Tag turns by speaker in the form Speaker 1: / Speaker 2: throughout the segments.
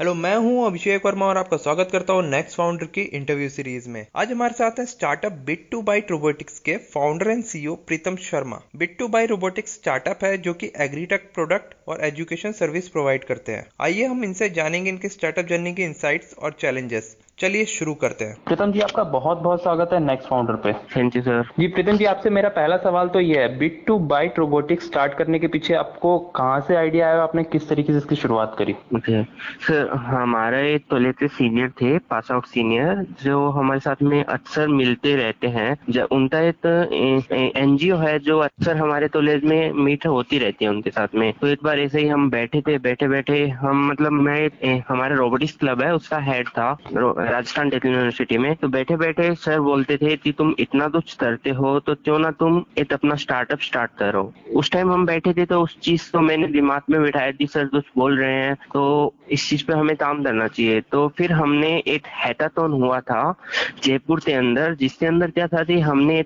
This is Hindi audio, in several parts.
Speaker 1: हेलो, मैं हूं अभिषेक वर्मा और आपका स्वागत करता हूं नेक्स्ट फाउंडर की इंटरव्यू सीरीज में। आज हमारे साथ हैं स्टार्टअप बिट2बाइट रोबोटिक्स के founder and CEO Pritam Sharma. Bit to byte robotics startup है जो कि एग्रीटेक प्रोडक्ट और एजुकेशन सर्विस प्रोवाइड करते हैं। आइए हम इनसे जानेंगे इनके स्टार्टअप जर्नी के इंसाइट्स और चैलेंजेस। चलिए शुरू करते हैं। प्रीतम जी, आपका बहुत बहुत स्वागत है नेक्स्ट फाउंडर पे।
Speaker 2: Thank you sir.
Speaker 1: Ji Pritam ji, आपसे मेरा पहला सवाल तो ये है, बिट2बाइट रोबोटिक्स स्टार्ट करने के पीछे आपको कहाँ से आइडिया आया, आपने किस तरीके से इसकी शुरुआत करी?
Speaker 2: ओके सर, हमारा एक कॉलेज के सीनियर थे, पास आउट सीनियर, जो हमारे साथ में अक्सर मिलते रहते हैं। जब उनका एक एनजीओ है जो अक्सर हमारे कॉलेज में मीट होती रहती है उनके साथ में। तो एक बार ऐसे ही हम बैठे थे, बैठे बैठे हम मतलब हमारा रोबोटिक्स क्लब है, उसका हेड था राजस्थान टेक्निकल यूनिवर्सिटी में। तो बैठे बैठे सर बोलते थे कि तुम इतना कुछ करते हो तो क्यों ना तुम एक अपना स्टार्टअप स्टार्ट करो। उस टाइम हम बैठे थे तो उस चीज को मैंने दिमाग में बिठाया कि सर कुछ बोल रहे हैं तो इस चीज पे हमें काम करना चाहिए। तो फिर हमने एक हैकाथॉन हुआ था जयपुर के अंदर, जिसके अंदर क्या था कि हमने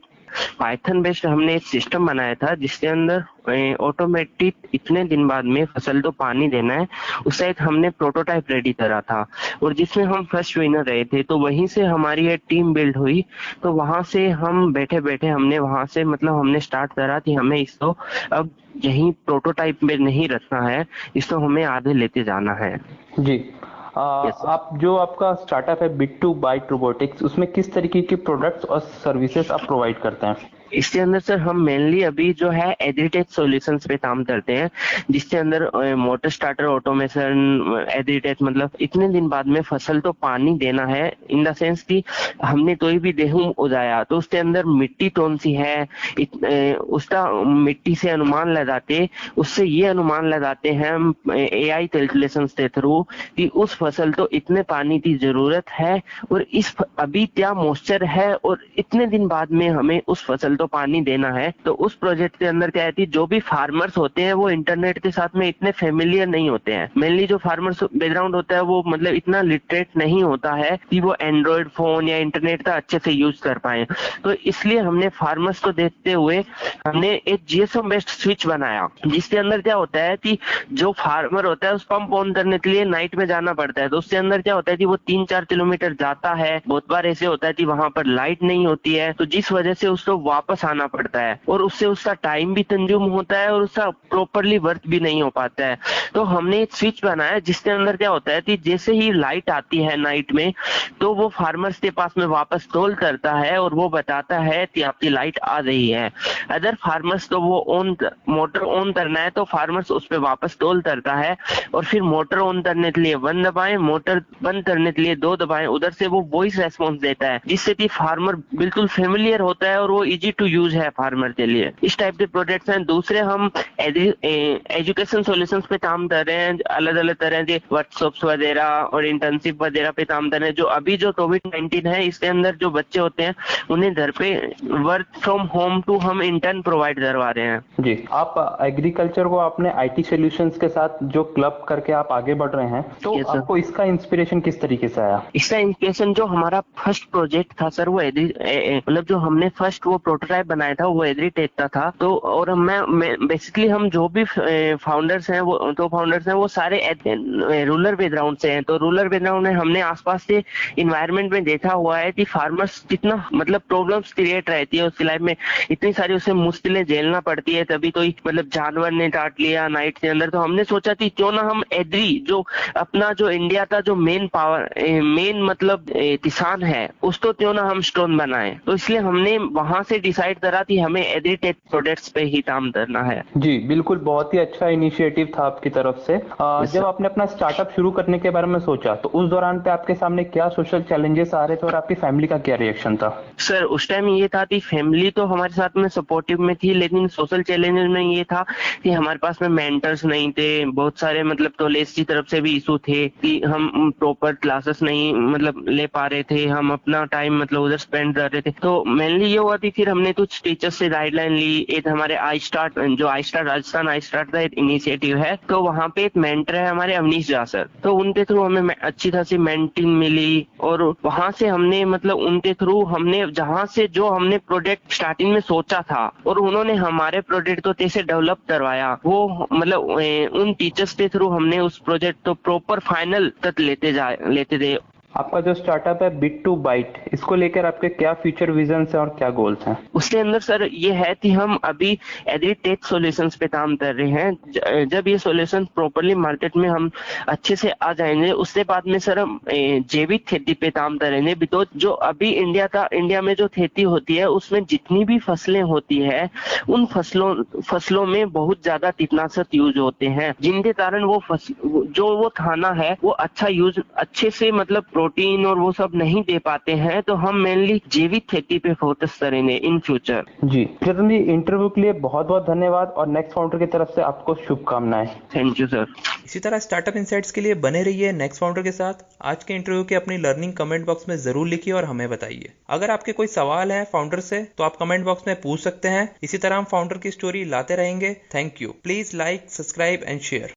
Speaker 2: पाइथन बेस्ड हमने एक सिस्टम बनाया था जिसके अंदर ऑटोमेटिक इतने दिन बाद में फसल को पानी देना है, उसका एक हमने प्रोटोटाइप रेडी करा था और जिसमें हम फर्स्ट विनर रहे थे। तो वहीं से हमारी एक टीम बिल्ड हुई। तो वहां से हम बैठे बैठे हमने वहां से मतलब हमने स्टार्ट करा कि हमें इसको अब यही प्रोटोटाइप में नहीं रखना है, इसको हमें आगे लेते जाना है।
Speaker 1: जी।
Speaker 2: यस।
Speaker 1: आप जो आपका स्टार्टअप है बिट2बाइट रोबोटिक्स, उसमें किस तरीके के प्रोडक्ट्स और सर्विसेज आप प्रोवाइड करते हैं?
Speaker 2: इसके अंदर सर हम मेनली अभी जो है एग्रीटेक सॉल्यूशंस पे काम करते हैं, जिसके अंदर मोटर स्टार्टर ऑटोमेशन, एग्रीटेक मतलब इतने दिन बाद में फसल तो पानी देना है, इन द सेंस कि हमने कोई भी गेहूं उगाया तो उसके अंदर मिट्टी कौन सी है, उसका मिट्टी से अनुमान लगाते, उससे ये अनुमान लगाते हैं हम एआई कैलकुलेशंस के थ्रू कि उस फसल तो इतने पानी की जरूरत है और अभी क्या मॉइस्चर है और इतने दिन बाद में हमें उस फसल तो पानी देना है। तो उस प्रोजेक्ट के अंदर क्या है कि जो भी फार्मर्स होते हैं वो इंटरनेट के साथ में इतने फेमिलियर नहीं होते हैं। मेनली जो फार्मर्स बैकग्राउंड होता है वो मतलब इतना लिटरेट नहीं होता है कि वो एंड्रॉइड फोन या इंटरनेट का अच्छे से यूज कर पाए। तो इसलिए हमने फार्मर्स को देखते हुए हमने एक जीएसएम बेस्ड स्विच बनाया, जिसके अंदर क्या होता है कि जो फार्मर होता है उस पंप ऑन करने के लिए नाइट में जाना पड़ता है। तो उसके अंदर क्या होता है कि वो 3-4 किलोमीटर जाता है। बहुत बार ऐसे होता है कि वहां पर लाइट नहीं होती है, तो जिस वजह से उसको वापस आना पड़ता है और उससे उसका टाइम भी कंज्यूम होता है और उसका प्रॉपरली वर्क भी नहीं हो पाता है। तो हमने एक स्विच बनाया जिसके अंदर क्या होता है कि जैसे ही लाइट आती है नाइट में, तो वो फार्मर्स के पास में वापस कॉल करता है और वो बताता है कि आपकी लाइट आ रही है। अदर फार्मर्स को वो मोटर ऑन करना है तो फार्मर्स उस पर वापस कॉल करता है और फिर मोटर ऑन करने के लिए 1 दबाएं, मोटर बंद करने के लिए 2 दबाएं। उधर से वो वॉइस रेस्पॉन्स देता है जिससे कि फार्मर बिल्कुल फेमिलियर होता है और वो इजी टू यूज है फार्मर के लिए। इस टाइप के प्रोडक्ट्स हैं। दूसरे हम एजुकेशन सॉल्यूशंस पे काम कर रहे हैं, अलग अलग तरह के वर्कशॉप्स वगैरह और इंटर्नशिप वगैरह पे काम कर रहे हैं। जो अभी जो कोविड-19 है इसके अंदर जो बच्चे होते हैं उन्हें घर पे वर्क फ्रॉम होम टू हम इंटर्न प्रोवाइड करवा रहे हैं।
Speaker 1: जी, आप एग्रीकल्चर को आपने आईटी सॉल्यूशंस के साथ जो क्लब करके आप आगे बढ़ रहे हैं, तो
Speaker 2: Yes, sir.
Speaker 1: आपको इसका इंस्पिरेशन किस तरीके से आया?
Speaker 2: इसका इंस्पिरेशन जो हमारा फर्स्ट प्रोजेक्ट था सर, वो मतलब जो हमने फर्स्ट वो प्रोटोटाइप बनाया था वो एग्रीटेक का था। तो और मैं बेसिकली हम जो भी फाउंडर्स हैं वो सारे रूरल बैकग्राउंड से हैं। तो रूरल बैकग्राउंड में हमने आसपास के इन्वायरमेंट में देखा हुआ है कि फार्मर्स कितना मतलब प्रॉब्लम्स क्रिएट रहती है उसकी लाइफ में, इतनी सारी उसे मुश्किलें झेलना पड़ती है। तभी तो मतलब जानवर ने काट लिया नाइट के अंदर। तो हमने सोचा कि क्यों ना हम एग्री जो अपना जो इंडिया का जो मेन मतलब किसान है उसको क्यों ना हम स्टोन बनाए। तो इसलिए हमने वहां से डिसाइड करा कि हमें एग्रीटेक प्रोडक्ट्स पे ही काम करना है।
Speaker 1: जी बिल्कुल, बहुत ही अच्छा इनिशिएटिव था आपकी तरफ से। जब आपने अपना स्टार्टअप शुरू करने के बारे में सोचा तो उस दौरान पे आपके सामने क्या सोशल चैलेंजेस आ रहे थे और आपकी फैमिली का क्या रिएक्शन था?
Speaker 2: सर उस टाइम ये था कि फैमिली तो हमारे साथ में सपोर्टिव में थी, लेकिन सोशल चैलेंजेस में ये था कि हमारे पास में मेंटर्स नहीं थे। बहुत सारे मतलब कॉलेज की तरफ से भी इशू थे कि हम प्रॉपर क्लासेस नहीं मतलब ले पा रहे थे, हम अपना टाइम मतलब उधर स्पेंड कर रहे थे। तो मेनली ये हुआ कि फिर हमने हमने कुछ टीचर्स से गाइडलाइन ली। एक हमारे I start Rajasthan I start का एक इनिशिएटिव है, तो वहाँ पे एक मेंटर है हमारे अवनीश झा सर, तो उनके थ्रू हमें अच्छी खासी मेंटिंग मिली और वहाँ से हमने मतलब उनके थ्रू हमने जहाँ से जो हमने प्रोजेक्ट स्टार्टिंग में सोचा था और उन्होंने हमारे प्रोजेक्ट को कैसे डेवलप करवाया, वो मतलब उन टीचर्स के थ्रू हमने उस प्रोजेक्ट को प्रॉपर फाइनल तक लेते थे।
Speaker 1: आपका जो स्टार्टअप है Bit2Byte, इसको लेकर आपके क्या फ्यूचर विजन है और क्या गोल्स हैं?
Speaker 2: उसके अंदर सर ये है कि हम अभी एग्रीटेक सॉल्यूशंस पे काम कर रहे हैं। जब ये सॉल्यूशन प्रॉपरली मार्केट में हम अच्छे से आ जाएंगे, उसके बाद में सर हम जैविक खेती पे काम करेंगे। बिकॉज जो अभी इंडिया में जो खेती होती है उसमें जितनी भी फसलें होती है उन फसलों में बहुत ज्यादा कीटनाशक यूज होते हैं, जिनके कारण वो खाना है वो अच्छे से मतलब प्रोटीन और वो सब नहीं दे पाते हैं। तो हम मेनली जैविक खेती पे फोकस करेंगे in future.
Speaker 1: Ji Chetan ji, interview के लिए बहुत बहुत धन्यवाद और नेक्स्ट फाउंडर की तरफ से आपको शुभकामनाएं।
Speaker 2: Thank you sir.
Speaker 1: इसी तरह स्टार्टअप इनसाइट्स के लिए बने रहिए नेक्स्ट फाउंडर के साथ। आज के इंटरव्यू की अपनी लर्निंग कमेंट बॉक्स में जरूर लिखिए और हमें बताइए। अगर आपके कोई सवाल है फाउंडर से तो आप कमेंट बॉक्स में पूछ सकते हैं। इसी तरह हम फाउंडर की स्टोरी लाते रहेंगे। Thank you. Please like, subscribe and share.